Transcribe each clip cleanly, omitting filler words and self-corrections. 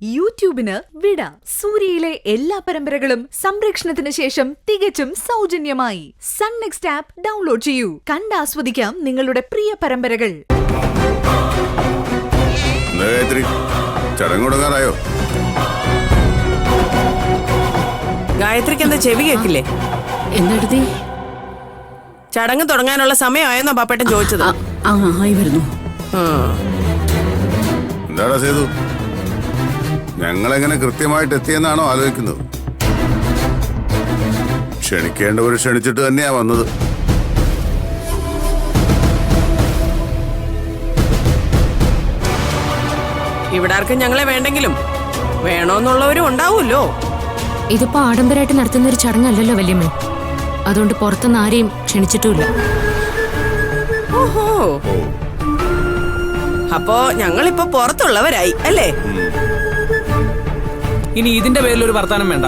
യൂട്യൂബിന് വിട. സൂര്യയിലെ എല്ലാ പരമ്പരകളും സംരക്ഷണത്തിന് ശേഷം തികച്ചും സൗജന്യമായി സൺ നെക്സ്റ്റ് ആപ്പ് ഡൗൺലോഡ് ചെയ്യൂ. കണ്ടാസ്വദിക്കാം നിങ്ങളുടെ പ്രിയ പരമ്പരകൾ. ചടങ്ങുടങ്ങാറായോ? ഗായത്രിക്ക് എന്താ ചെവി കേക്കില്ലേ? എന്തെടുത്തി? ചടങ്ങ് തുടങ്ങാനുള്ള സമയമായെന്നാ പാപ്പേട്ടൻ ചോദിച്ചത്. ആയി വരുന്നു. എന്താടാ സേതു, ഞങ്ങളെങ്ങനെ കൃത്യമായിട്ട് എത്തിയെന്നാണോ ആലോചിക്കുന്നത്? ക്ഷണിക്കേണ്ടവർ ക്ഷണിച്ചിട്ട് തന്നെയാ വന്നത്. ഇവിടെ ആർക്കും ഞങ്ങളെ വേണ്ടെങ്കിലും വേണോന്നുള്ളവരും ഉണ്ടാവൂല്ലോ. ഇതിപ്പോ ആഡംബരമായിട്ട് നടത്തുന്ന ഒരു ചടങ്ങല്ലല്ലോ വല്യമ്മ. അതുകൊണ്ട് പുറത്തുനിന്ന് ആരെയും ക്ഷണിച്ചിട്ടുമില്ല. ഓഹോ, അപ്പോ ഞങ്ങളിപ്പോ പുറത്തുള്ളവരായി അല്ലേ? ഇനി ഇതിന്റെ പേരിലൊരു വർത്താനം വേണ്ട.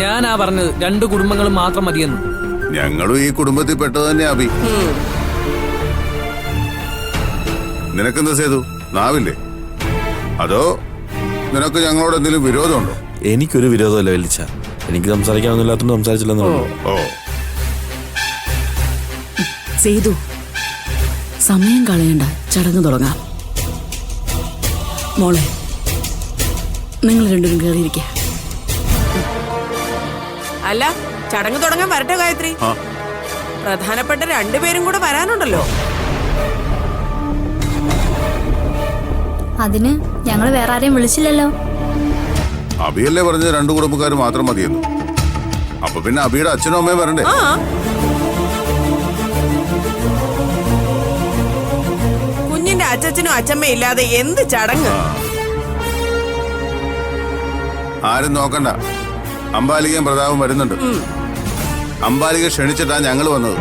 ഞാനാ പറഞ്ഞത് 2 കുടുംബങ്ങളും മാത്രം മതിയെന്ന്. ഞങ്ങളും ഈ കുടുംബത്തിൽ പെട്ടത് തന്നെ അഭി. നിനക്കെന്താ സേതു, നാവില്ലേ? അതോ നിനക്ക് ഞങ്ങളോട് എന്തെങ്കിലും വിരോധമുണ്ടോ? എനിക്കൊരു വിരോധമല്ല വലിച്ച. എനിക്ക് സംസാരിക്കാവുന്നില്ലാത്തോണ്ട് സംസാരിച്ചില്ലെന്നുള്ളൂ. ഓ, സേതു, സമയം കളയണ്ട, ചടങ്ങ് തുടങ്ങാം. മോളെ, നിങ്ങൾ രണ്ടുപേരും കയറിയിരിക്കുക. അല്ല, ചടങ്ങ് തുടങ്ങാൻ വരട്ടെ ഗായത്രി. പ്രധാനപ്പെട്ട 2 പേരും കൂടെ വരാനുണ്ടല്ലോ. അതിന് ഞങ്ങൾ വേറെ ആരെയും വിളിച്ചില്ലല്ലോ. അഭിയല്ലേ പറഞ്ഞത് 2 കുടുംബക്കാർ മാത്രം മതിയെന്ന്. അപ്പൊ പിന്നെ അഭിയുടെ അച്ഛനും അമ്മയും വരണ്ടേ? കുഞ്ഞിന്റെ അച്ഛനും അച്ഛമ്മയും ഇല്ലാതെ എന്ത് ചടങ്ങ്? ആരും നോക്കണ്ട, അംബാലികയും പ്രതാപും വരുന്നുണ്ട്. അംബാലിക ക്ഷണിച്ചിട്ടാ ഞങ്ങൾ വന്നത്.